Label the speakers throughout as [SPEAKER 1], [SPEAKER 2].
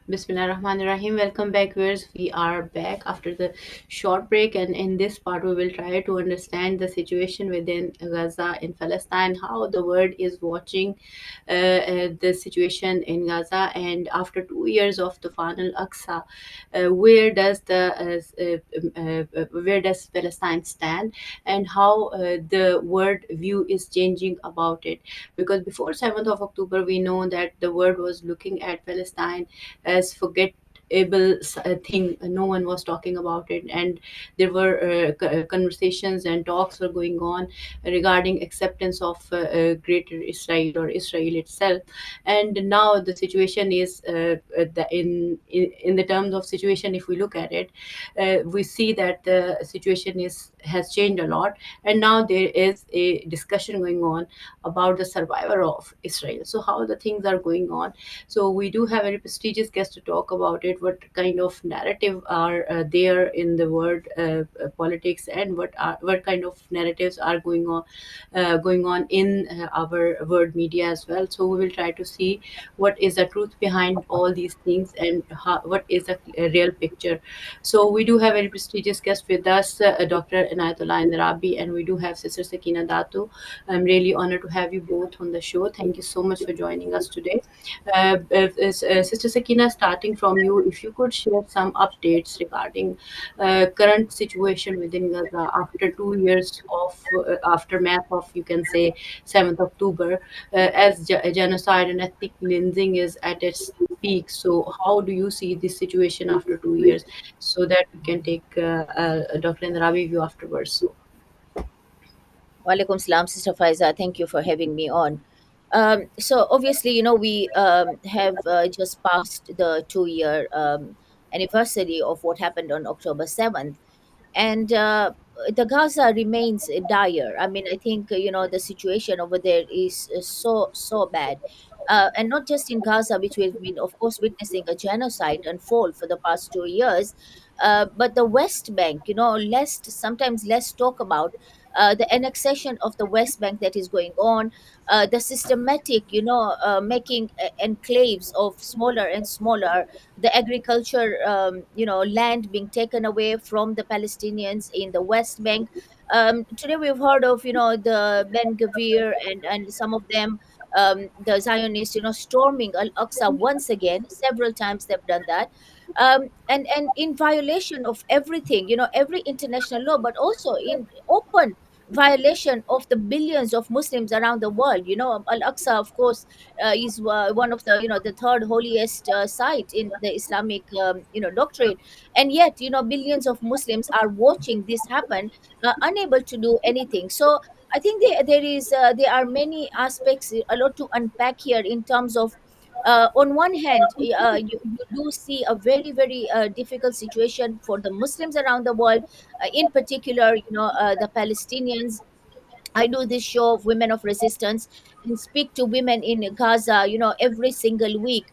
[SPEAKER 1] Bismillah Rahman Rahim. Welcome back, viewers. We are back after the short break, and in this part, we will try to understand the situation within Gaza in Palestine, how the world is watching the situation in Gaza, and after 2 years of the Al Aqsa, where does Palestine stand, and how the world view is changing about it? Because before 7th of October, we know that the world was looking at Palestine as forgettable thing. No one was talking about it, and there were conversations and talks were going on regarding acceptance of greater Israel or Israel itself. And now the situation is in the terms of situation, if we look at it, we see that the situation is has changed a lot, and now there is a discussion going on about the survivor of Israel. So how the things are going on. So we do have a very prestigious guest to talk about it. What kind of narrative are there in the world politics, and what kind of narratives are going on in our world media as well. So we will try to see what is the truth behind all these things, and what is a real picture. So we do have a very prestigious guest with us, Dr. Inayatullah Indarabi, and we do have Sister Sakina Datu. I'm really honored to have you both on the show. Thank you so much for joining us today. Sister Sakina, starting from you, if you could share some updates regarding current situation within Gaza after 2 years of aftermath of, you can say, 7th October, as genocide and ethnic cleansing is at its peak. So how do you see this situation after 2 years, so that we can take Dr. Rabi view afterwards? So
[SPEAKER 2] Walaikum salam, Sister Faiza. Thank you for having me on. So obviously, we have just passed the 2 year anniversary of what happened on October 7th. And the Gaza remains dire. I mean, I think, the situation over there is so bad. And not just in Gaza, which we've been, of course, witnessing a genocide unfold for the past 2 years, but the West Bank, sometimes less talk about the annexation of the West Bank that is going on, the systematic, making enclaves of smaller and smaller, the agriculture, land being taken away from the Palestinians in the West Bank. Today we've heard of, the Ben Gavir and some of them, the Zionists, storming Al Aqsa once again. Several times they've done that. And in violation of everything, every international law, but also in open violation of the billions of Muslims around the world. Al Aqsa, of course, is one of the, the third holiest site in the Islamic, doctrine, and yet, billions of Muslims are watching this happen, unable to do anything. So I think there are many aspects, a lot to unpack here in terms of. On one hand, you do see a very, very difficult situation for the Muslims around the world, in particular, the Palestinians. I do this show of Women of Resistance and speak to women in Gaza, every single week.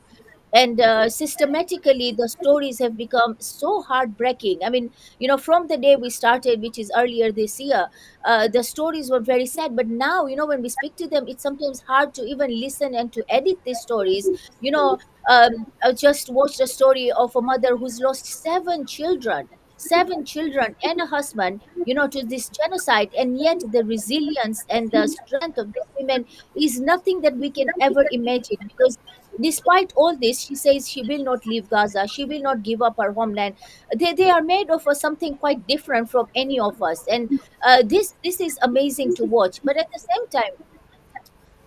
[SPEAKER 2] And systematically, the stories have become so heartbreaking. I mean, from the day we started, which is earlier this year, the stories were very sad. But now, when we speak to them, it's sometimes hard to even listen and to edit these stories. I just watched a story of a mother who's lost seven children and a husband, to this genocide. And yet the resilience and the strength of these women is nothing that we can ever imagine, because despite all this, she says she will not leave Gaza, she will not give up her homeland. They are made of something quite different from any of us. And this is amazing to watch. But at the same time,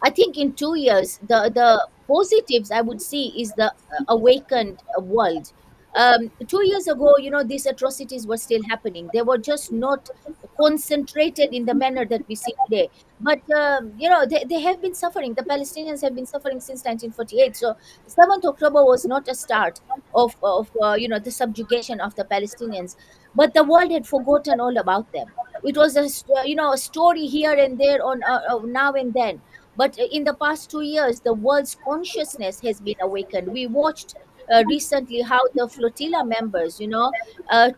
[SPEAKER 2] I think in 2 years, the positives I would see is the awakened world. 2 years ago, these atrocities were still happening. They were just not concentrated in the manner that we see today. But they have been suffering. The Palestinians have been suffering since 1948. So 7th October was not a start of the subjugation of the Palestinians, but the world had forgotten all about them. It was a story here and there on now and then. But in the past 2 years, the world's consciousness has been awakened. We watched recently how the flotilla members,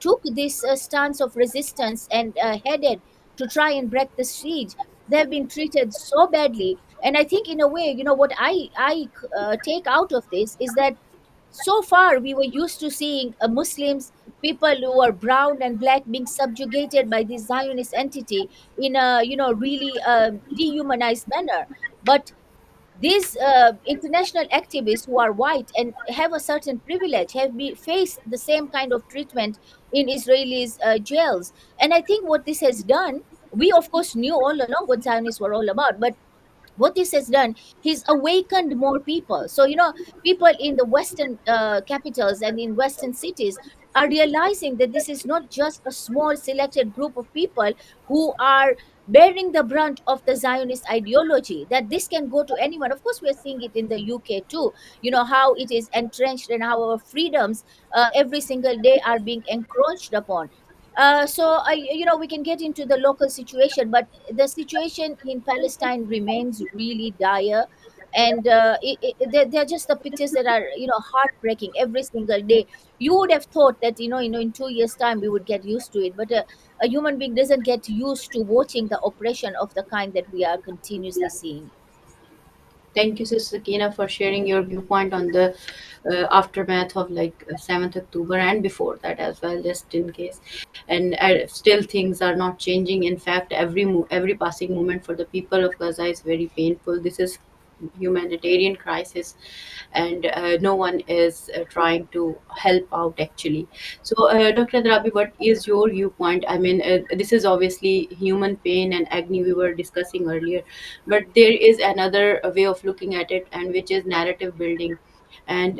[SPEAKER 2] took this stance of resistance and headed to try and break the siege. They've been treated so badly. And I think, in a way, what I take out of this is that So far, we were used to seeing Muslims, people who are brown and black, being subjugated by this Zionist entity in a, really dehumanized manner. But these international activists who are white and have a certain privilege have faced the same kind of treatment in Israelis' jails. And I think what this has done, we of course knew all along what Zionists were all about, but what this has done, he's awakened more people. So people in the western capitals and in western cities are realizing that this is not just a small selected group of people who are bearing the brunt of the Zionist ideology, that this can go to anyone. Of course, we're seeing it in the UK too, how it is entrenched and how our freedoms every single day are being encroached upon. We can get into the local situation, but the situation in Palestine remains really dire. And they're just the pictures that are, heartbreaking every single day. You would have thought that, in 2 years' time we would get used to it, but a human being doesn't get used to watching the oppression of the kind that we are continuously seeing.
[SPEAKER 1] Thank you, Sister Sakina, for sharing your viewpoint on the aftermath of like 7th October and before that as well, just in case. And still, things are not changing. In fact, every passing moment for the people of Gaza is very painful. This is humanitarian crisis, and no one is trying to help out actually. So, Dr. Drabi, what is your viewpoint? I mean, this is obviously human pain and agony we were discussing earlier, but there is another way of looking at it, and which is narrative building and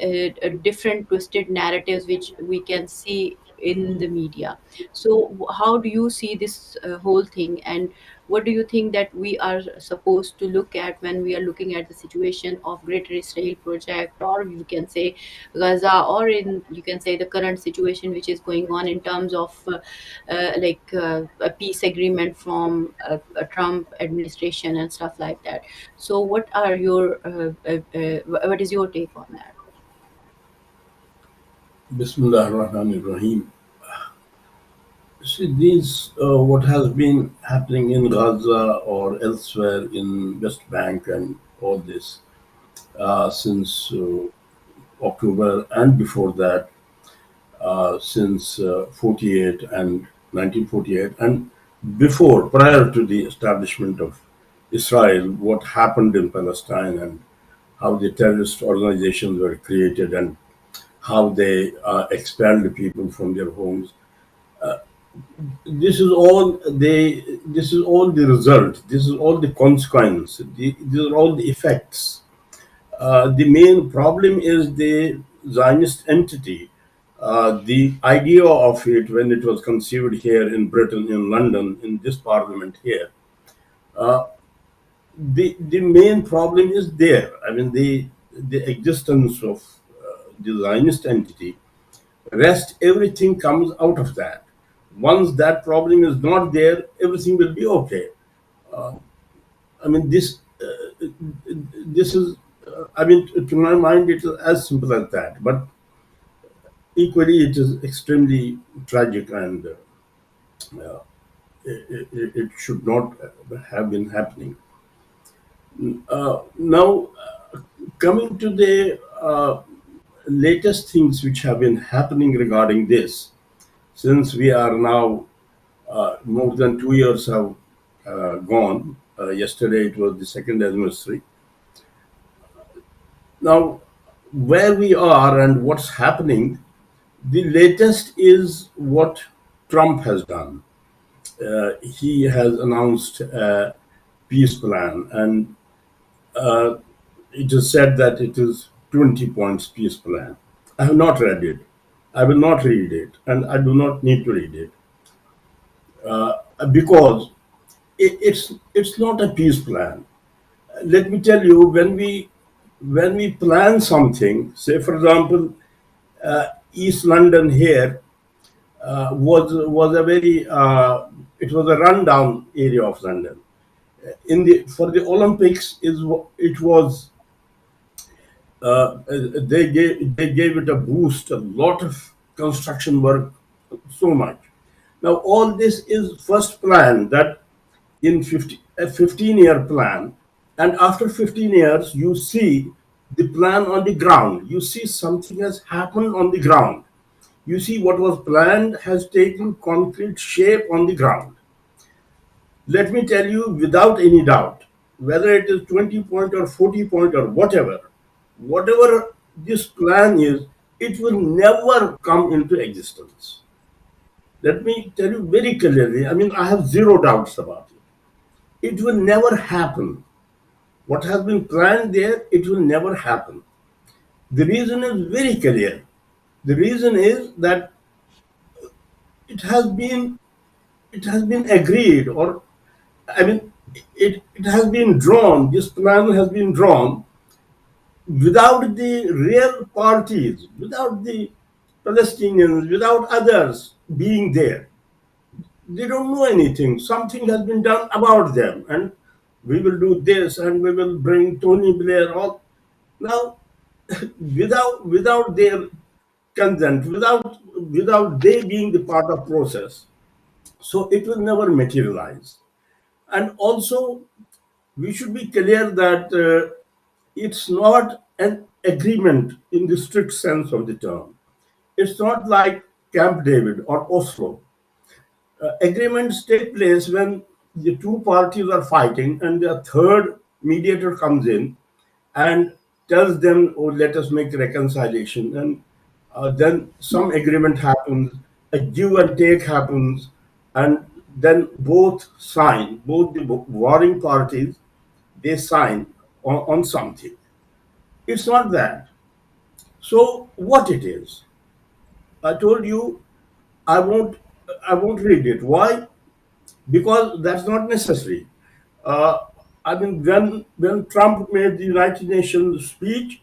[SPEAKER 1] different twisted narratives which we can see in the media. So how do you see this whole thing, and what do you think that we are supposed to look at when we are looking at the situation of Greater Israel project, or you can say Gaza, or in you can say the current situation which is going on in terms of a peace agreement from a Trump administration and stuff like that. So what is your take on that?
[SPEAKER 3] Bismillah ar-Rahman ar-Rahim. See, what has been happening in Gaza or elsewhere in West Bank and all this since October and before that, since 48 and 1948, and prior to the establishment of Israel, what happened in Palestine and how the terrorist organizations were created and how they expelled people from their homes. This is all the result. This is all the consequence. These are all the effects. The main problem is the Zionist entity. The idea of it, when it was conceived here in Britain, in London, in this parliament here, the main problem is there. I mean, the existence of the Zionist entity, rest everything comes out of that. Once that problem is not there, everything will be okay. I mean, this is, I mean, to my mind, it is as simple as that. But equally, it is extremely tragic, and it should not have been happening. Now, coming to the latest things which have been happening regarding this, since we are now more than 2 years have gone. Yesterday it was the second anniversary. Now, where we are and what's happening, the latest is what Trump has done. He has announced a peace plan, and it is said that it is 20 points peace plan. I have not read it. I will not read it, and I do not need to read it because it's not a peace plan. Let me tell you, when we plan something, say for example, East London here was a very it was a rundown area of London. In the For the Olympics, it was they gave it a boost, a lot of construction work, so much. Now all this is first plan that in a 15-year plan, and after 15 years you see the plan on the ground. You see something has happened on the ground. You see what was planned has taken concrete shape on the ground. Let me tell you without any doubt, whether it is 20 point or 40 point or whatever this plan is, it will never come into existence. Let me tell you very clearly, I mean, I have zero doubts about it. It will never happen. What has been planned there, it will never happen. The reason is very clear. The reason is that it has been it has been agreed, or I mean, it has been drawn. This plan has been drawn without the real parties, without the Palestinians, without others being there. They don't know anything. Something has been done about them, and we will do this, and we will bring Tony Blair. All now, without their consent, without they being the part of process, so it will never materialize. And also, we should be clear that it's not an agreement in the strict sense of the term. It's not like Camp David or Oslo. Agreements take place when the two parties are fighting and the third mediator comes in and tells them, oh, let us make reconciliation. And then some agreement happens, a give and take happens, and then both sign, both the warring parties, they sign on something. It's not that. So what it is? I told you I won't I won't read it. Why? Because that's not necessary. Uh, I mean, when Trump made the United Nations speech,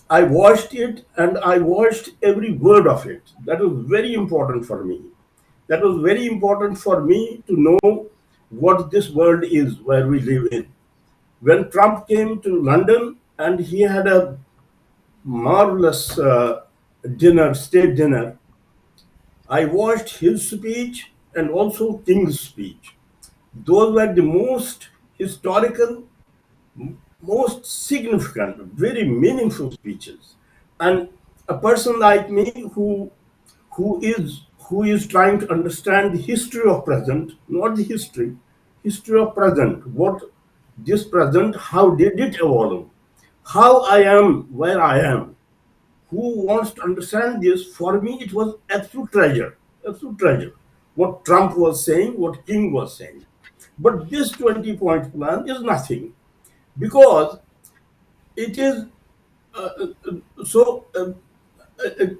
[SPEAKER 3] I watched it and I watched every word of it. That was very important for me. That was very important for me to know what this world is where we live in. When Trump came to London and he had a marvelous dinner, state dinner, I watched his speech and also King's speech. Those were the most historical, most significant, very meaningful speeches. And a person like me who is trying to understand the history of present, not the history of present, what this present, how did it evolve, how I am where I am, who wants to understand this, for me it was absolute treasure, absolute treasure. What Trump was saying, what King was saying. But this 20-point plan is nothing because it is so.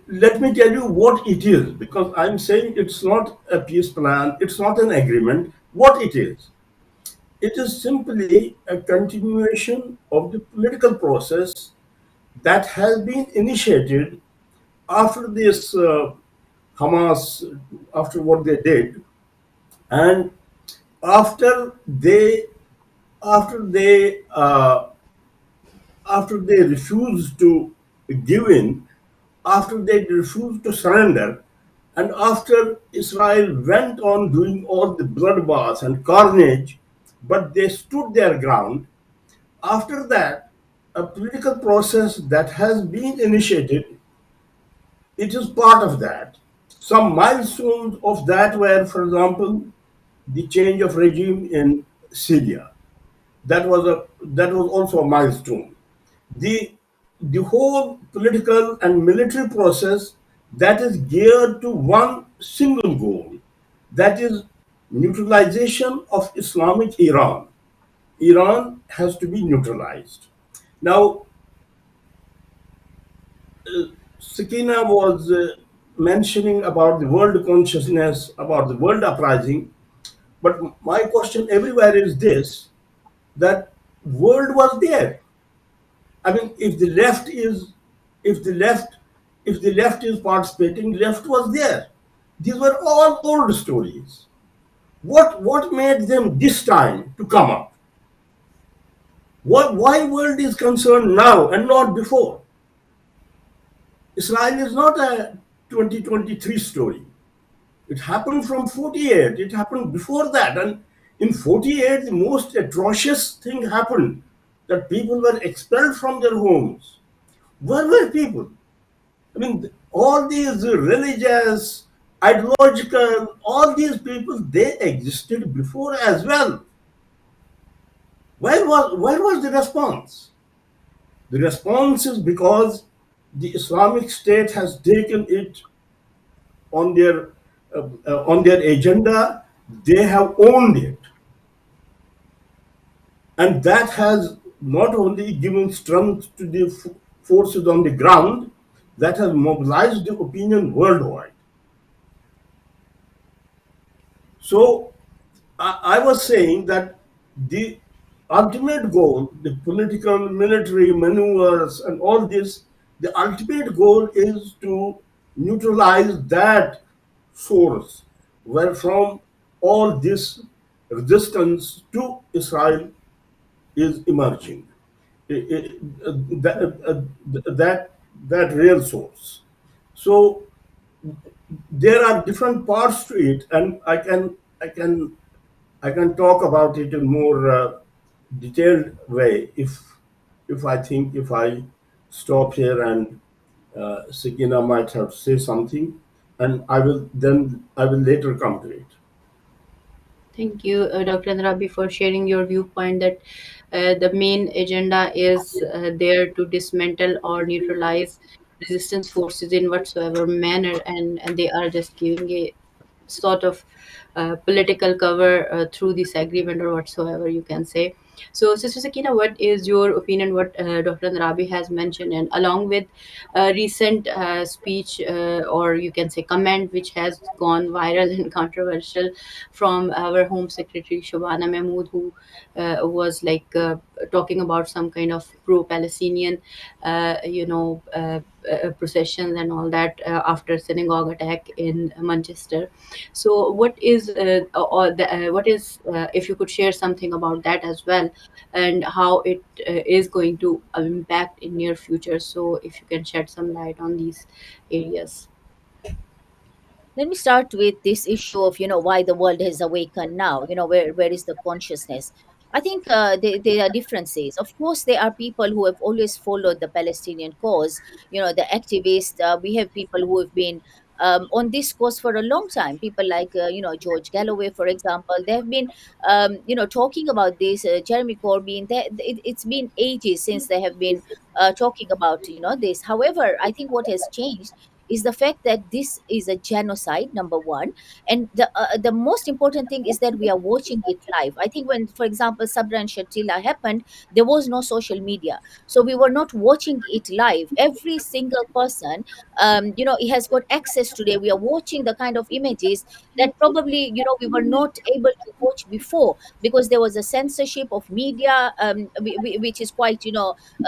[SPEAKER 3] Let me tell you what it is because I'm saying it's not a peace plan, it's not an agreement. What it is? It is simply a continuation of the political process that has been initiated after this Hamas, after what they did, and after they after they after they refused to give in, after they refused to surrender, and after Israel went on doing all the bloodbath and carnage, but they stood their ground. After that, a political process that has been initiated, it is part of that. Some milestones of that were, for example, the change of regime in Syria. That was also a milestone. The whole political and military process that is geared to one single goal, that is neutralization of Islamic Iran. Iran has to be neutralized. Now, Sakina was mentioning about the world consciousness, about the world uprising, but my question everywhere is this: that world was there. I mean, if the left, if the left is participating, left was there. These were all old stories. What made them this time to come up? Why world is concerned now and not before? Israel is not a 2023 story. It happened from 48. It happened before that. And in 48, the most atrocious thing happened, that people were expelled from their homes. Where were people? I mean, all these religious, ideological, all these people, they existed before as well. Where was the response? The response is because the Islamic State has taken it on their agenda. They have owned it, and that has not only given strength to the forces on the ground, that has mobilized the opinion worldwide. So I was saying that the ultimate goal, the political, military maneuvers, and all this, the ultimate goal is to neutralize that source where from all this resistance to Israel is emerging. I- I- that, that that real source. So there are different parts to it, and I can talk about it in more detailed way if I think if I stop here and Sakina might have to say something, and I will later come to it.
[SPEAKER 1] Thank you, Dr. Rabi, for sharing your viewpoint that the main agenda is there to dismantle or neutralize resistance forces in whatsoever manner, and they are just giving a sort of political cover through this agreement or whatsoever you can say. So, Sister Sakina, what is your opinion? What Dr. Rabi has mentioned, and along with recent speech or you can say comment which has gone viral and controversial from our Home Secretary Shabana Mahmood, who was like talking about some kind of pro-Palestinian, processions and all that after synagogue attack in Manchester. So, what is what is if you could share something about that as well, and how it is going to impact in near future. So, if you can shed some light on these areas.
[SPEAKER 2] Let me start with this issue of why the world has awakened now. Where is the consciousness? I think there are differences. Of course, there are people who have always followed the Palestinian cause. The activists. We have people who have been on this cause for a long time. People like George Galloway, for example. They have been talking about this. Jeremy Corbyn. It's been ages since they have been talking about this. However, I think what has changed is the fact that this is a genocide, number one, and the most important thing is that we are watching it live. I think when, for example, Sabra and Shatila happened, there was no social media, so we were not watching it live. Every single person, it has got access today. We are watching the kind of images that probably we were not able to watch before because there was a censorship of media, which is quite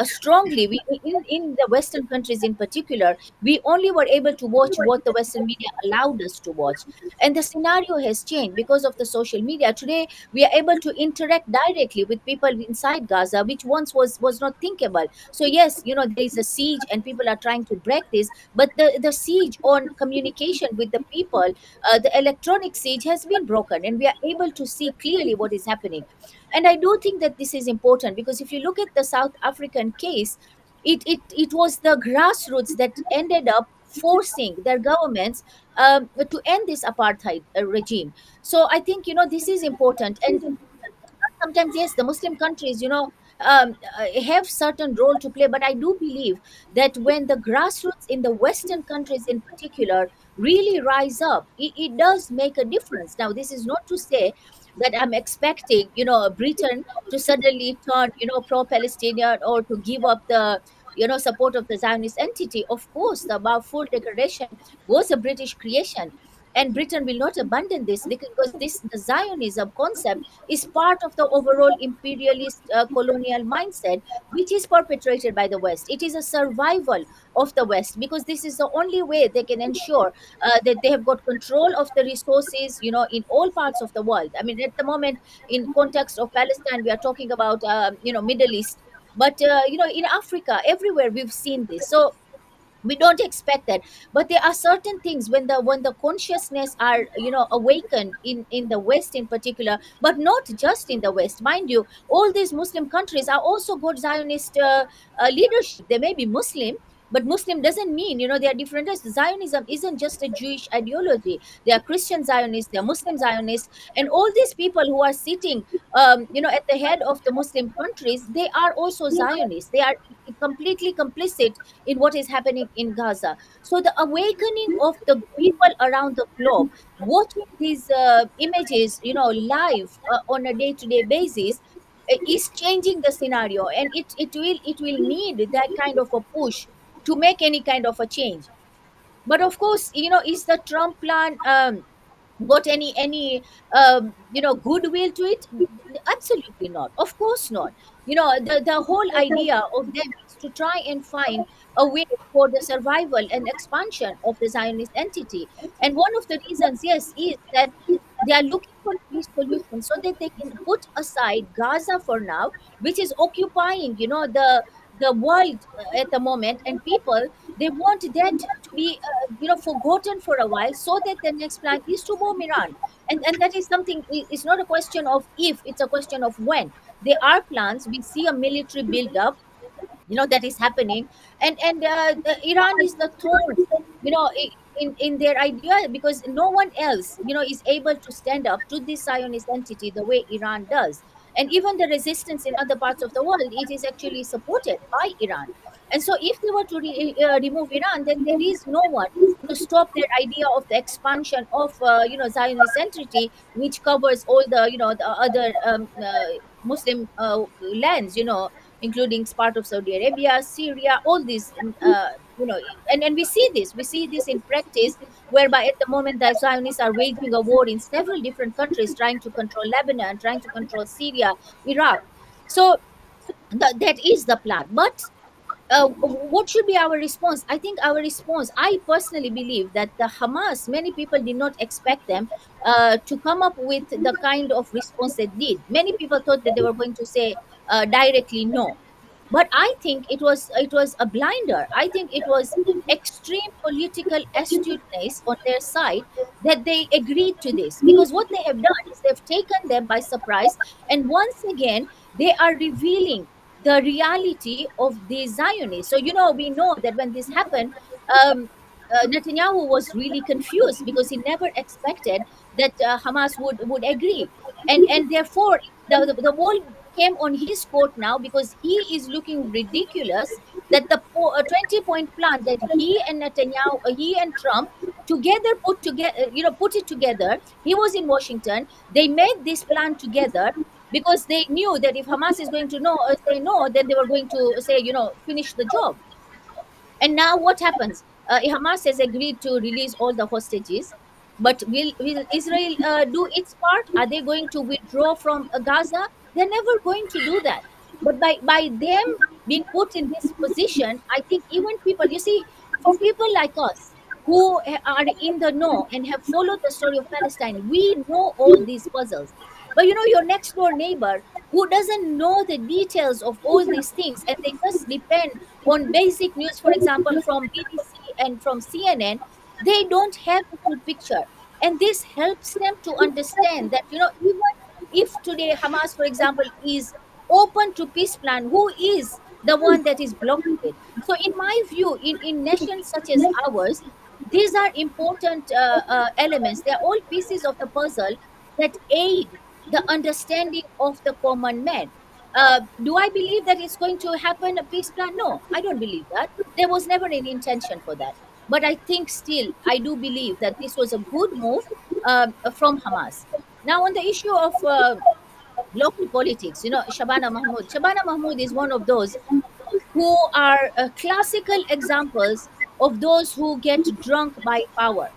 [SPEAKER 2] strongly in the Western countries in particular. We only were able to watch what the Western media allowed us to watch. And the scenario has changed because of the social media. Today, we are able to interact directly with people inside Gaza, which once was not thinkable. So, yes, there is a siege and people are trying to break this, but the siege on communication with the people, the electronic siege has been broken, and we are able to see clearly what is happening. And I do think that this is important because if you look at the South African case, it was the grassroots that ended up forcing their governments to end this apartheid regime. So I think this is important. And sometimes, yes, the Muslim countries have certain role to play, but I do believe that when the grassroots in the Western countries in particular really rise up, it does make a difference. Now, this is not to say that I'm expecting Britain to suddenly turn pro-Palestinian or to give up the support of the Zionist entity. Of course, the Balfour Declaration was a British creation, and Britain will not abandon this because this the Zionism concept is part of the overall imperialist colonial mindset, which is perpetrated by the West. It is a survival of the West because this is the only way they can ensure that they have got control of the resources, in all parts of the world. I mean, at the moment, in context of Palestine, we are talking about, Middle East, but in Africa, everywhere we've seen this. So We don't expect that, but there are certain things when the consciousness are, awakened in the West in particular, but not just in the West. Mind you, all these Muslim countries are also got Zionist leadership. They may be Muslim, but Muslim doesn't mean, they are different. Zionism isn't just a Jewish ideology. They are Christian Zionists, they are Muslim Zionists, and all these people who are sitting, at the head of the Muslim countries, they are also Zionists. They are completely complicit in what is happening in Gaza. So the awakening of the people around the globe, watching these images, live on a day-to-day basis, is changing the scenario, and it will need that kind of a push to make any kind of a change. But of course, is the Trump plan got any goodwill to it? Absolutely not, of course not. The whole idea of them is to try and find a way for the survival and expansion of the Zionist entity. And one of the reasons, yes, is that they are looking for peace solutions so that they can put aside Gaza for now, which is occupying, the world at the moment, and people, they want that to be forgotten for a while, so that the next plan is to bomb Iran. And that is something, it's not a question of if, it's a question of when. There are plans. We see a military build up, that is happening. And Iran is the thorn, in their idea, because no one else, is able to stand up to this Zionist entity the way Iran does. And even the resistance in other parts of the world, it is actually supported by Iran. And so if they were to remove Iran, then there is no one to stop their idea of the expansion of Zionist entity, which covers all the other Muslim lands, including part of Saudi Arabia, Syria, all these, and we see this in practice, whereby at the moment the Zionists are waging a war in several different countries, trying to control Lebanon, trying to control Syria, Iraq. So that is the plan. But what should be our response? I think our response, I personally believe that the Hamas, many people did not expect them to come up with the kind of response they did. Many people thought that they were going to say directly no, but I think it was a blinder. I think it was extreme political astuteness on their side that they agreed to this, because what they have done is they've taken them by surprise, and once again they are revealing the reality of the Zionists. So we know that when this happened, Netanyahu was really confused, because he never expected that Hamas would agree, and therefore the ball came on his court now, because he is looking ridiculous, that the 20-point plan that he and Netanyahu, he and Trump together put it together. He was in Washington. They made this plan together, because they knew that if Hamas is going to say no, then they were going to say, finish the job. And now what happens? Hamas has agreed to release all the hostages, but will Israel do its part? Are they going to withdraw from Gaza? They're never going to do that. But by them being put in this position, I think even people, you see, for people like us who are in the know and have followed the story of Palestine, we know all these puzzles. But your next door neighbor who doesn't know the details of all these things, and they just depend on basic news, for example, from BBC and from CNN, they don't have the full picture. And this helps them to understand that, even if today Hamas, for example, is open to peace plan, who is the one that is blocking it? So, in my view, in nations such as ours, these are important elements. They are all pieces of the puzzle that aid the understanding of the common man. Do I believe that it's going to happen a peace plan? No, I don't believe that. There was never any intention for that. But I think still, I do believe that this was a good move from Hamas. Now, on the issue of local politics, Shabana Mahmoud. Shabana Mahmoud is one of those who are classical examples of those who get drunk by power.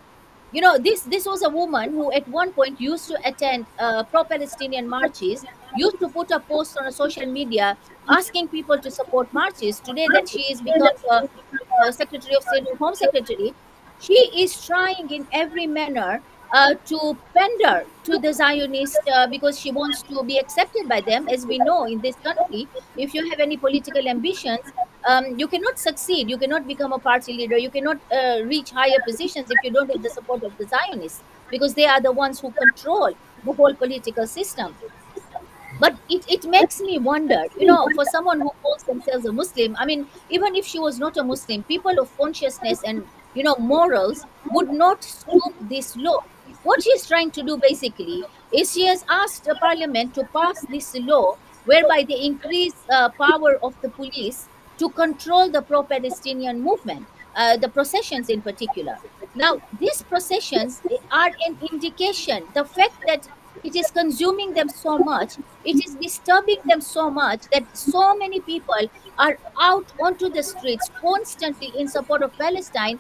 [SPEAKER 2] This was a woman who at one point used to attend pro-Palestinian marches, used to put a post on a social media asking people to support marches. Today that she has become Secretary of State or Home Secretary, she is trying in every manner to pander to the Zionists, because she wants to be accepted by them. As we know, in this country, if you have any political ambitions, You cannot succeed, you cannot become a party leader, you cannot reach higher positions if you don't have the support of the Zionists, because they are the ones who control the whole political system. But it makes me wonder, for someone who calls themselves a Muslim, I mean, even if she was not a Muslim, people of consciousness and morals would not stoop this low. What she is trying to do basically is she has asked the parliament to pass this law whereby they increase power of the police to control the pro-Palestinian movement, the processions in particular. Now these processions are an indication, the fact that it is consuming them so much, it is disturbing them so much, that so many people are out onto the streets constantly in support of Palestine.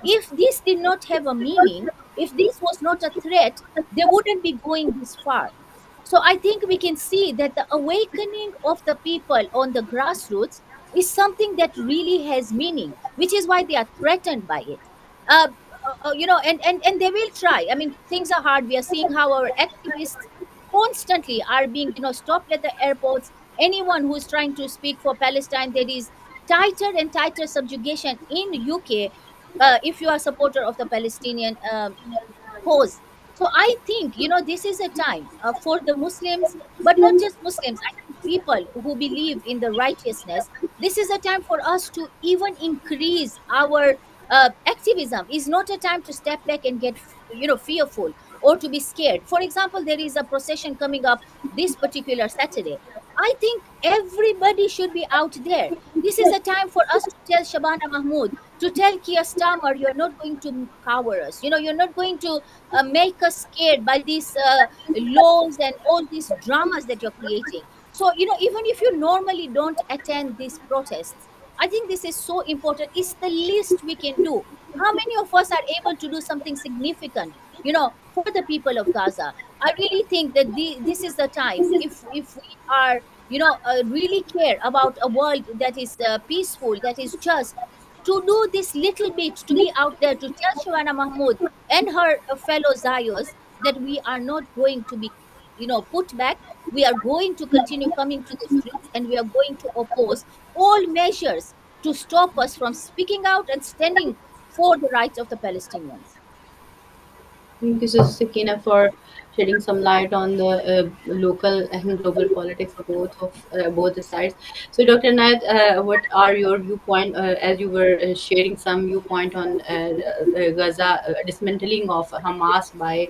[SPEAKER 2] If this did not have a meaning, if this was not a threat, they wouldn't be going this far. So I think we can see that the awakening of the people on the grassroots is something that really has meaning, which is why they are threatened by it. And they will try. I mean, things are hard. We are seeing how our activists constantly are being, stopped at the airports. Anyone who is trying to speak for Palestine, there is tighter and tighter subjugation in UK. If you are a supporter of the Palestinian cause. So I think, this is a time for the Muslims, but not just Muslims. I think people who believe in the righteousness, this is a time for us to even increase our activism. Is not a time to step back and get, fearful or to be scared. For example, there is a procession coming up this particular Saturday. I think everybody should be out there. This is a time for us to tell Shabana Mahmood, to tell Kia Starmer, you're not going to cower us. You're not going to make us scared by these laws and all these dramas that you're creating. So, even if you normally don't attend these protests, I think this is so important. It's the least we can do. How many of us are able to do something significant, for the people of Gaza? I really think that this is the time. If we are, really care about a world that is peaceful, that is just, to do this little bit, to be out there, to tell Shavana Mahmood and her fellow Zayos that we are not going to be, put back. We are going to continue coming to the streets, and we are going to oppose all measures to stop us from speaking out and standing for the rights of the Palestinians.
[SPEAKER 1] Thank you, Sister Sakina, for shedding some light on the local and global politics of both the sides. So, Dr. Naid, what are your viewpoint as you were sharing some viewpoint on Gaza dismantling of Hamas by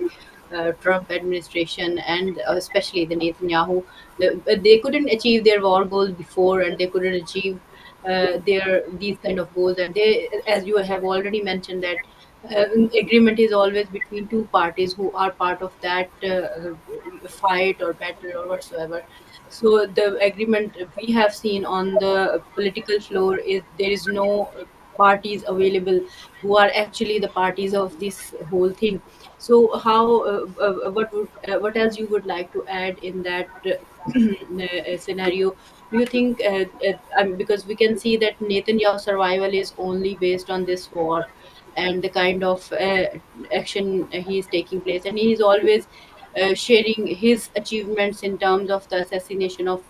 [SPEAKER 1] Trump administration and especially the Netanyahu? They couldn't achieve their war goals before, and they couldn't achieve their these kind of goals. And they, as you have already mentioned, that agreement is always between two parties who are part of that fight or battle or whatsoever. So the agreement we have seen on the political floor is there is no parties available who are actually the parties of this whole thing. So how what else you would like to add in that scenario? Do you think because we can see that Netanyahu's survival is only based on this war and the kind of action he is taking place, and he is always sharing his achievements in terms of the assassination of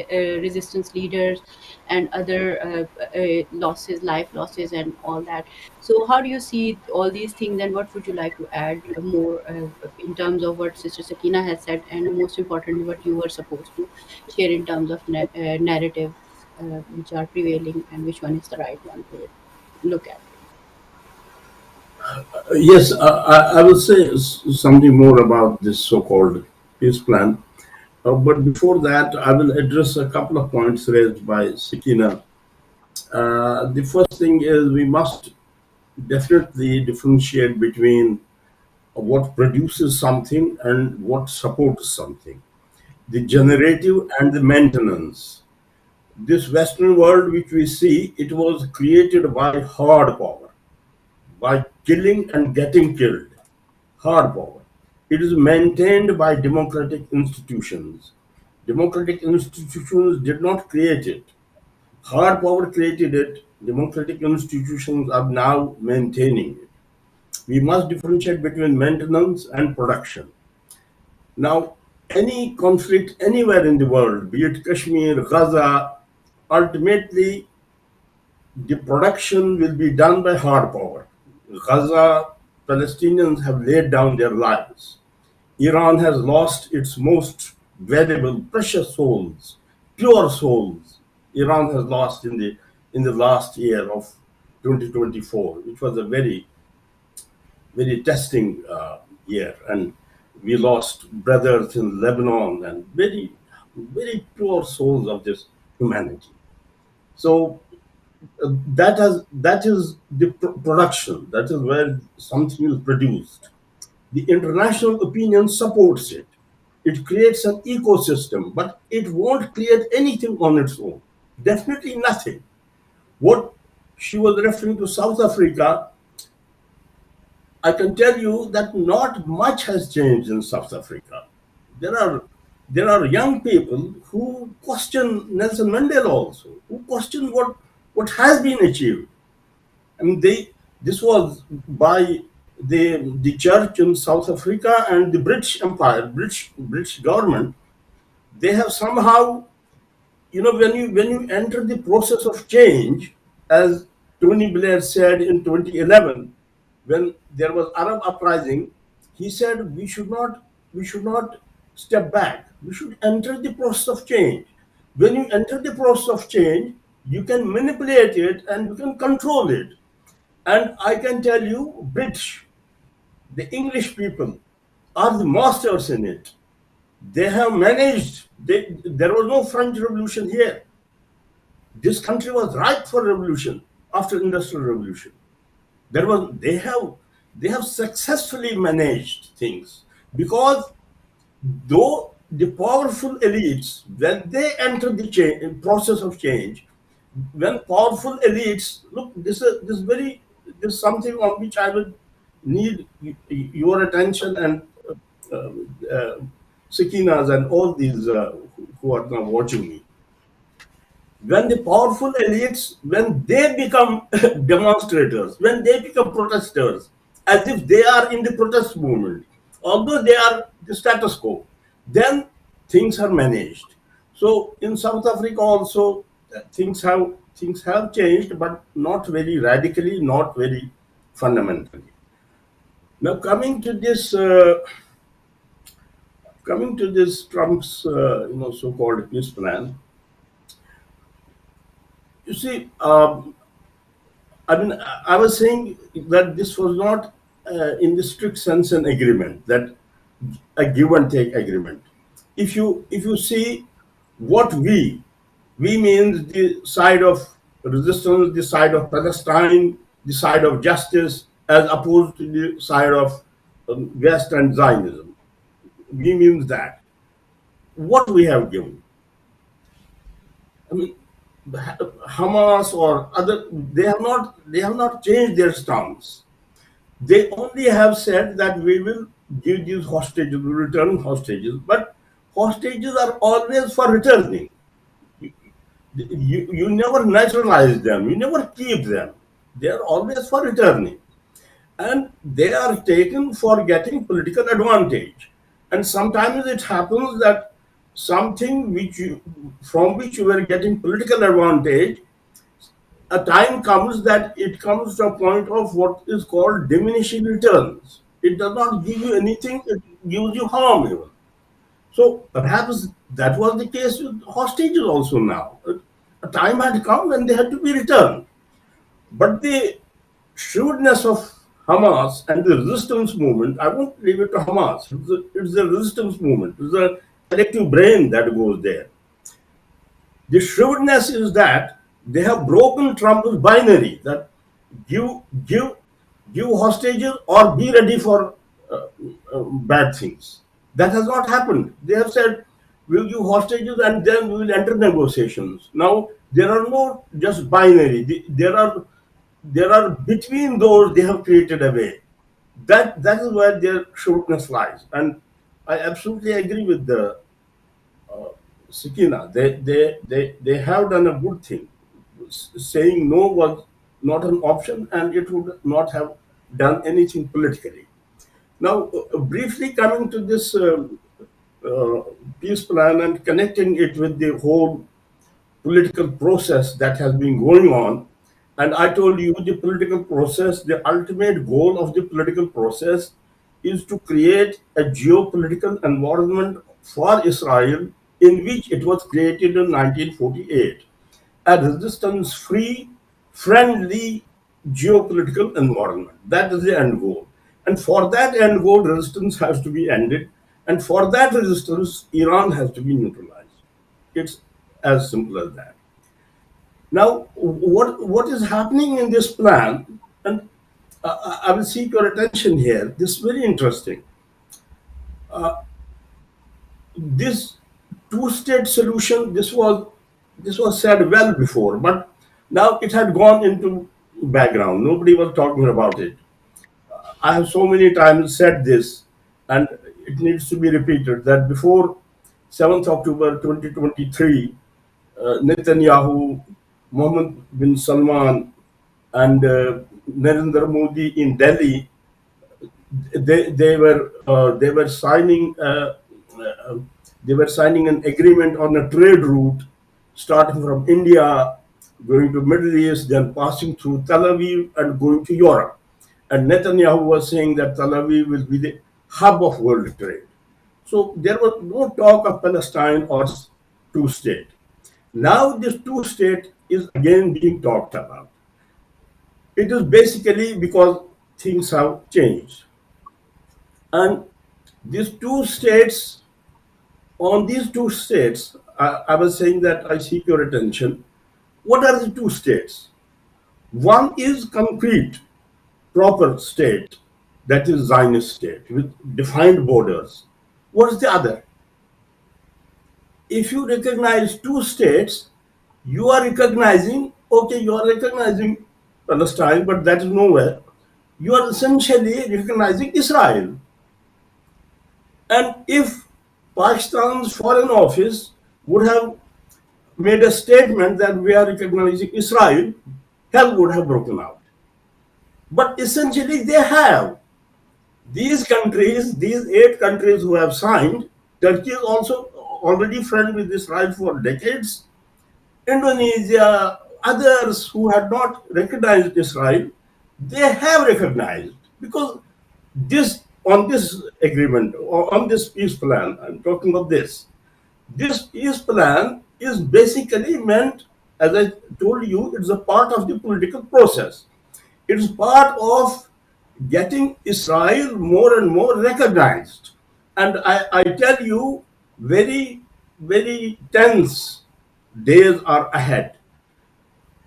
[SPEAKER 1] resistance leaders and other losses, life losses, and all that. So, how do you see all these things, and what would you like to add more in terms of what Sister Sakina has said, and most importantly, what you were supposed to share in terms of narratives which are prevailing and which one is the right one to look at?
[SPEAKER 3] Yes, I will say something more about this so-called peace plan. But before that, I will address a couple of points raised by Sakina. The first thing is we must definitely differentiate between what produces something and what supports something. The generative and the maintenance. This Western world which we see, it was created by hard power, by killing and getting killed. Hard power. It is maintained by democratic institutions. Democratic institutions did not create it. Hard power created it. Democratic institutions are now maintaining it. We must differentiate between maintenance and production. Now, any conflict anywhere in the world, be it Kashmir, Gaza, ultimately the production will be done by hard power. Gaza Palestinians have laid down their lives. Iran has lost its most valuable, precious souls, pure souls. Iran has lost in the last year of 2024, which was a very testing year, and we lost brothers in Lebanon and very pure souls of this humanity. So that is the production. That is where something is produced. The international opinion supports it. It creates an ecosystem, but it won't create anything on its own. Definitely nothing. What she was referring to South Africa, I can tell you that not much has changed in South Africa. There are there are young people who question Nelson Mandela also, who question what has been achieved. I mean, this was by the church in South Africa and the British Empire, British government. They have somehow, when you enter the process of change, as Tony Blair said in 2011, when there was Arab uprising, he said we should not step back. We should enter the process of change. When you enter the process of change, you can manipulate it and you can control it. And I can tell you, the English people are the masters in it. They have managed. There was no French Revolution here. This country was ripe for revolution after Industrial Revolution. They have successfully managed things, because though the powerful elites, when they enter the process of change, when powerful elites look, this is something on which I would need your attention and uh, uh, Sakinas and all these who are now watching me. When the powerful elites, when they become demonstrators, when they become protesters, as if they are in the protest movement, although they are the status quo, then things are managed. So in South Africa also, things have changed, but not very radically, not very fundamentally. Now coming to this Trump's so-called peace plan. You see, I mean, I was saying that this was not, in the strict sense, an agreement, that a give and take agreement. If you see what we means the side of resistance, the side of Palestine, the side of justice, as opposed to the side of West and Zionism. We means that what we have given. I mean, Hamas or other, they have not changed their stance. They only have said that we will give these hostages, we will return hostages, but hostages are always for returning. You never naturalize them, you never keep them. They are always for returning. And they are taken for getting political advantage. And sometimes it happens that something from which you were getting political advantage, a time comes that it comes to a point of what is called diminishing returns. It does not give you anything, it gives you harm even. So perhaps that was the case with hostages also now. A time had come when they had to be returned. But the shrewdness of Hamas and the resistance movement, I won't leave it to Hamas. It's the resistance movement. It's the collective brain that goes there. The shrewdness is that they have broken Trump's binary, that give give give hostages or be ready for bad things. That has not happened. They have said we'll give hostages and then we will enter negotiations. Now there are no just binary. There are between those they have created a way. That is where their shrewdness lies. And I absolutely agree with the Sikina. They have done a good thing. Saying no was not an option, and it would not have done anything politically. Now, briefly coming to this uh, peace plan and connecting it with the whole political process that has been going on, And I told you the political process, the ultimate goal of the political process is to create a geopolitical environment for Israel in which it was created in 1948. A resistance free, friendly geopolitical environment. That is the end goal. And for that end goal, resistance has to be ended. And for that resistance, Iran has to be neutralized. It's as simple as that. Now, what is happening in this plan, and I will seek your attention here. This is very interesting. This two-state solution, this was said well before, but now it had gone into background. Nobody was talking about it. I have so many times said this, and it needs to be repeated that before 7th October 2023, Netanyahu, Mohammed bin Salman, and Narendra Modi in Delhi, they were signing they were signing an agreement on a trade route starting from India, going to Middle East, then passing through Tel Aviv and going to Europe. And Netanyahu was saying that Tel Aviv will be the hub of world trade. So there was no talk of Palestine or two state. Now this two state is again being talked about. It is basically because things have changed. And these two states, on these two states, I was saying that I seek your attention. What are the two states? One is concrete, proper state, that is Zionist state with defined borders. What is the other? If you recognize two states, you are recognizing, okay, you are recognizing Palestine, but that is nowhere. You are essentially recognizing Israel. And if Pakistan's Foreign Office would have made a statement that we are recognizing Israel, hell would have broken out. But essentially, they have. These countries, these 8 countries who have signed, Turkey is also already friend with Israel for decades. Indonesia, others who had not recognized Israel, they have recognized because this on this agreement or on this peace plan, I'm talking of this. This peace plan is basically meant, as I told you, it's a part of the political process. It's part of getting Israel more and more recognized. And I tell you, very, very tense days are ahead.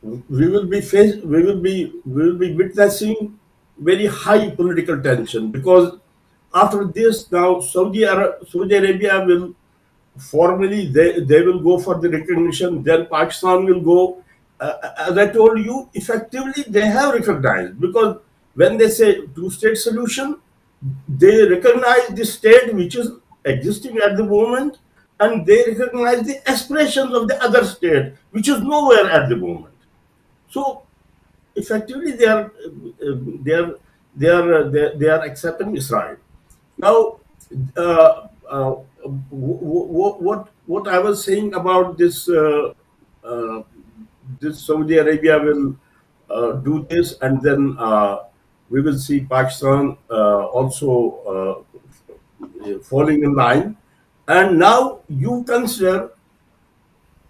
[SPEAKER 3] We will be witnessing very high political tension because after this now Saudi Arabia will formally they will go for the recognition, then Pakistan will go. As I told you, effectively they have recognized because when they say two-state solution, they recognize the state which is existing at the moment, and they recognize the aspirations of the other state which is nowhere at the moment. So effectively, they are accepting Israel. Now, what I was saying about uh, this Saudi Arabia will do this, and then we will see Pakistan also falling in line. And now you consider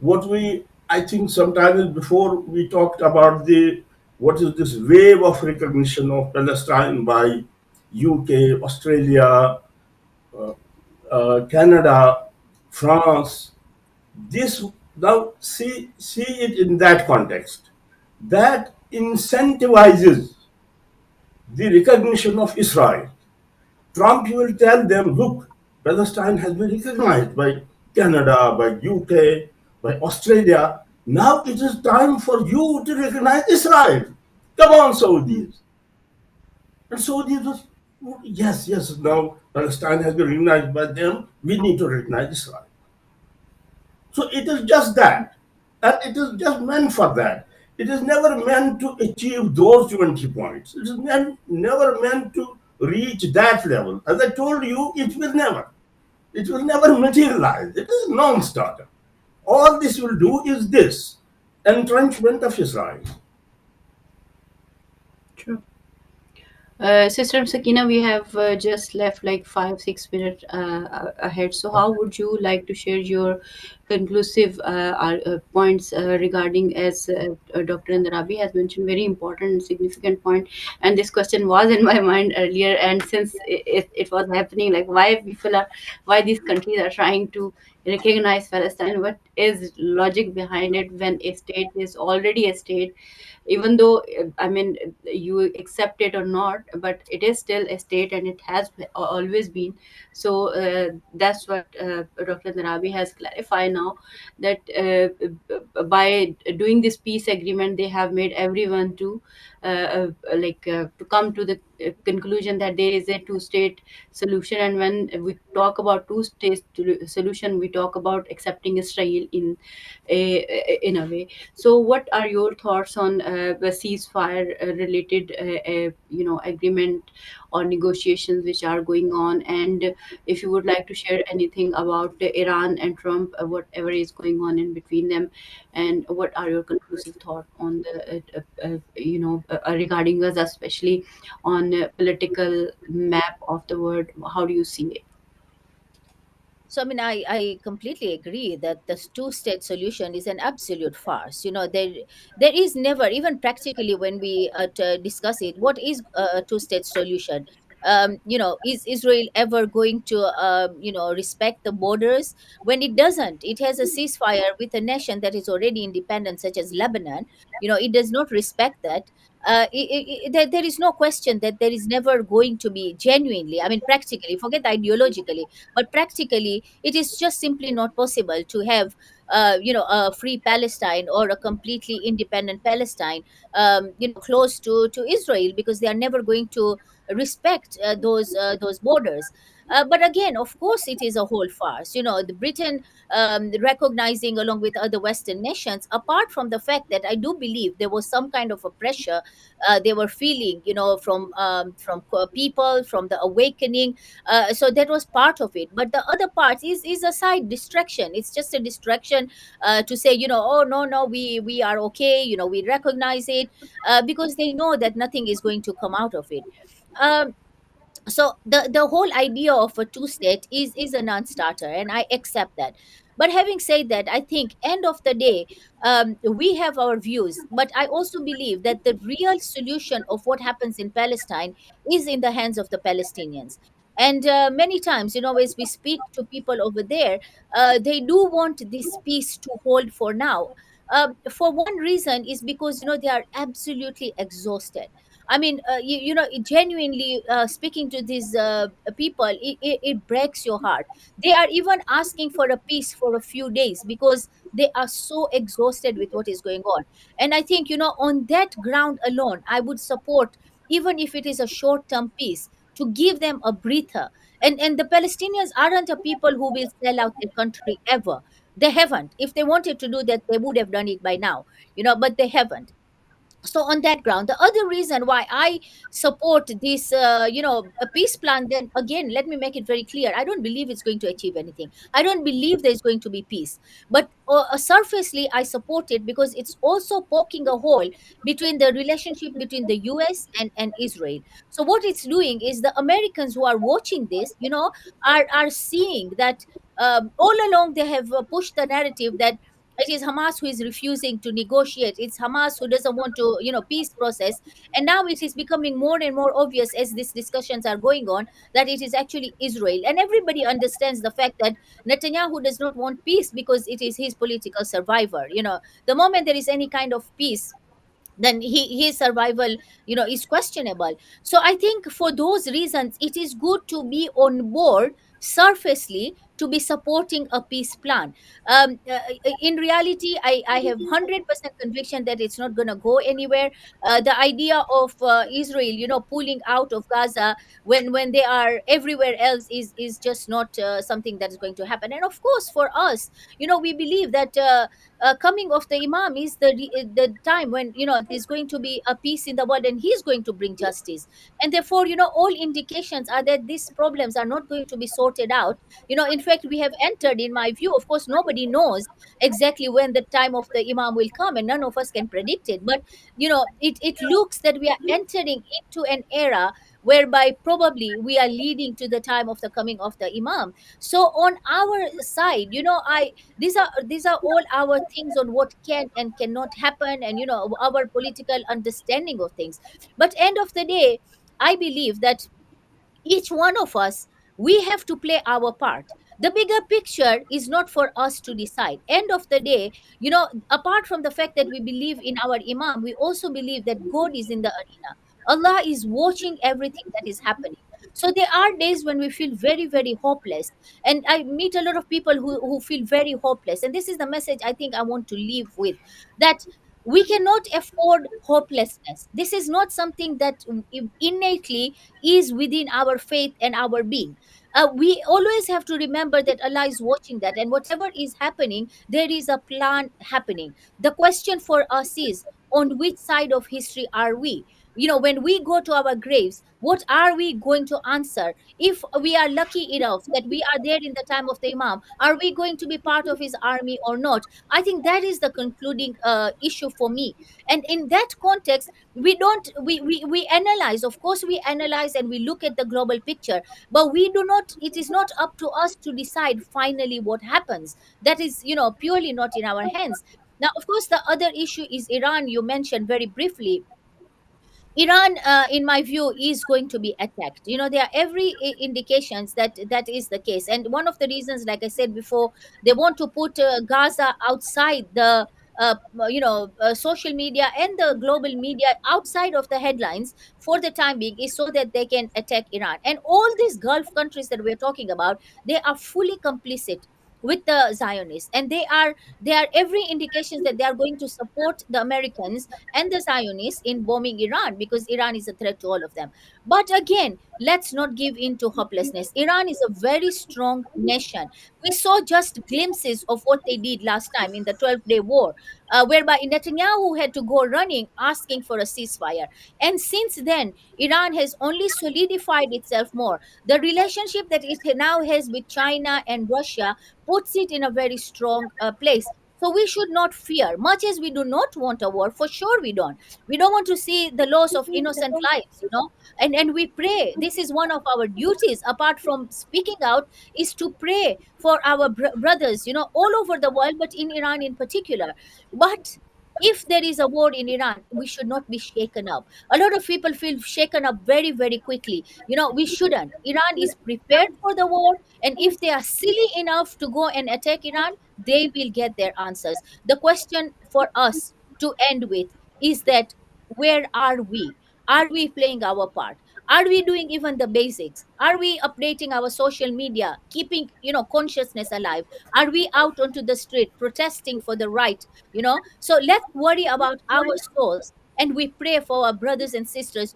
[SPEAKER 3] what we I think sometimes before we talked about the what is this wave of recognition of Palestine by UK, Australia, Canada, France. This now see it in that context. That incentivizes the recognition of Israel. Trump will tell them, look, Palestine has been recognized by Canada, by UK, by Australia. Now it is time for you to recognize Israel. Come on, Saudis. And Saudis was, yes, yes, now Palestine has been recognized by them. We need to recognize Israel. So it is just that. And it is just meant for that. It is never meant to achieve those 20 points. It is never meant to reach that level. As I told you, it will never. It will never materialize. It is non-starter. All this will do is this entrenchment of Israel.
[SPEAKER 1] Sister Sakina, we have just left like 5 6 minutes ahead. So, how would you like to share your conclusive points regarding, as Dr. Indarabi has mentioned, very important and significant point. And this question was in my mind earlier. And since it was happening, like why these countries are trying to recognize Palestine? What is logic behind it when a state is already a state? Even though I mean, you accept it or not, but it is still a state and it has always been. So that's what Dr. Narabi has clarified now, that by doing this peace agreement they have made everyone to come to the conclusion that there is a two state solution. And when we talk about two state solution, we talk about accepting Israel in a way. So, what are your thoughts on the ceasefire related, agreement or negotiations which are going on? And if you would like to share anything about Iran and Trump, whatever is going on in between them, and what are your conclusive thoughts on the, regarding us, especially on political map of the world? How do you see it?
[SPEAKER 2] So, I mean, I completely agree that the two-state solution is an absolute farce. There is never, even practically, when we discuss it, what is a two-state solution? Is Israel ever going to, respect the borders? When it doesn't, it has a ceasefire with a nation that is already independent, such as Lebanon. It does not respect that. There is no question that there is never going to be genuinely, I mean, practically, forget ideologically, but practically it is just simply not possible to have a free Palestine or a completely independent Palestine, close to Israel, because they are never going to respect those borders. But again, of course, it is a whole farce. The Britain recognizing, along with other Western nations, apart from the fact that I do believe there was some kind of a pressure they were feeling, from people, from the awakening. So that was part of it, but the other part is a side distraction. It's just a distraction to say, oh, no, no, we are okay, we recognize it, because they know that nothing is going to come out of it. Um, so the whole idea of a two state is a non-starter, and I accept that. But having said that, I think end of the day, we have our views, but I also believe that the real solution of what happens in Palestine is in the hands of the Palestinians. And many times, as we speak to people over there, they do want this peace to hold for now. For one reason is because they are absolutely exhausted. I mean, genuinely speaking to these people, it breaks your heart. They are even asking for a peace for a few days because they are so exhausted with what is going on. And I think, on that ground alone, I would support, even if it is a short term peace, to give them a breather. And the Palestinians aren't a people who will sell out their country ever. They haven't. If they wanted to do that, they would have done it by now, but they haven't. So on that ground, the other reason why I support this a peace plan, then again, let me make it very clear, I don't believe it's going to achieve anything. I don't believe there's going to be peace. But surfacely, I support it because it's also poking a hole between the relationship between the US and Israel. So what it's doing is the Americans who are watching this, are seeing that all along they have pushed the narrative that it is Hamas who is refusing to negotiate. It's Hamas who doesn't want to, peace process. And now it is becoming more and more obvious as these discussions are going on that it is actually Israel. And everybody understands the fact that Netanyahu does not want peace because it is his political survivor. The moment there is any kind of peace, then his survival is questionable. So I think for those reasons it is good to be on board surfacely to be supporting a peace plan. In reality, I have 100% conviction that it's not going to go anywhere. The idea of Israel pulling out of Gaza when they are everywhere else is just not something that is going to happen. And of course, for us, we believe that coming of the Imam is the time when there's going to be a peace in the world, and he's going to bring justice. And therefore, all indications are that these problems are not going to be sorted out. In fact, we have entered, in my view, of course, nobody knows exactly when the time of the Imam will come, and none of us can predict it. But it looks that we are entering into an era whereby probably we are leading to the time of the coming of the Imam. So on our side, I these are all our things on what can and cannot happen, and our political understanding of things. But end of the day, I believe that each one of us, we have to play our part. The bigger picture is not for us to decide. End of the day, apart from the fact that we believe in our Imam, we also believe that God is in the arena. Allah is watching everything that is happening. So there are days when we feel very, very hopeless, and I meet a lot of people who feel very hopeless, and this is the message I think I want to leave with, that we cannot afford hopelessness. This is not something that innately is within our faith and our being. We always have to remember that Allah is watching that, and whatever is happening, there is a plan happening. The question for us is, on which side of history are we? When we go to our graves, what are we going to answer? If we are lucky enough that we are there in the time of the Imam, are we going to be part of his army or not? I think that is the concluding issue for me. And in that context, we don't we analyze, of course we analyze, and we look at the global picture, but we do not, it is not up to us to decide finally what happens. That is purely not in our hands. Now, of course, the other issue is Iran. You mentioned very briefly Iran, in my view, is going to be attacked. There are every indications that that is the case. And one of the reasons, like I said before, they want to put Gaza outside the social media and the global media, outside of the headlines for the time being, is so that they can attack Iran. And all these Gulf countries that we're talking about, they are fully complicit with the Zionists, and they are every indications that they are going to support the Americans and the Zionists in bombing Iran, because Iran is a threat to all of them. But again, let's not give in to hopelessness. Iran is a very strong nation. We saw just glimpses of what they did last time in the 12-day war, whereby Netanyahu had to go running asking for a ceasefire. And since then, Iran has only solidified itself more. The relationship that it now has with China and Russia puts it in a very strong place. So we should not fear, much as we do not want a war. For sure, we don't. We don't want to see the loss of innocent lives. And we pray. This is one of our duties, apart from speaking out, is to pray for our brothers, all over the world, but in Iran in particular. But if there is a war in Iran, we should not be shaken up. A lot of people feel shaken up very, very quickly. We shouldn't. Iran is prepared for the war, and if they are silly enough to go and attack Iran, they will get their answers. The question for us to end with is that, where are we? Are we playing our part? Are we doing even the basics? Are we updating our social media, keeping consciousness alive? Are we out onto the street protesting for the right? So let's worry about our souls, and we pray for our brothers and sisters,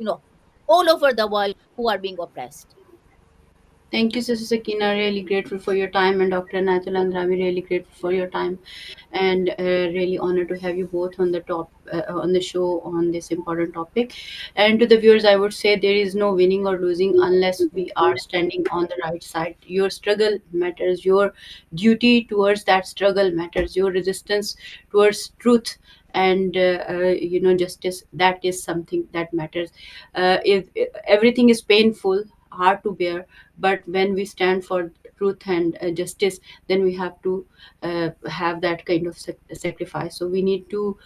[SPEAKER 2] all over the world, who are being oppressed.
[SPEAKER 1] Thank you, Sister Sakina. Really grateful for your time, and Dr. Natul Andrami, really grateful for your time, and really honored to have you both on the on the show on this important topic. And to the viewers, I would say there is no winning or losing unless we are standing on the right side. Your struggle matters. Your duty towards that struggle matters. Your resistance towards truth and justice, that is something that matters. If everything is painful, hard to bear, but when we stand for truth and justice, then we have to have that kind of sacrifice. So we need to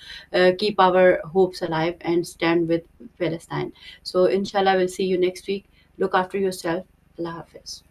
[SPEAKER 1] keep our hopes alive and stand with Palestine. So inshallah, we'll see you next week. Look after yourself. Allah Hafiz.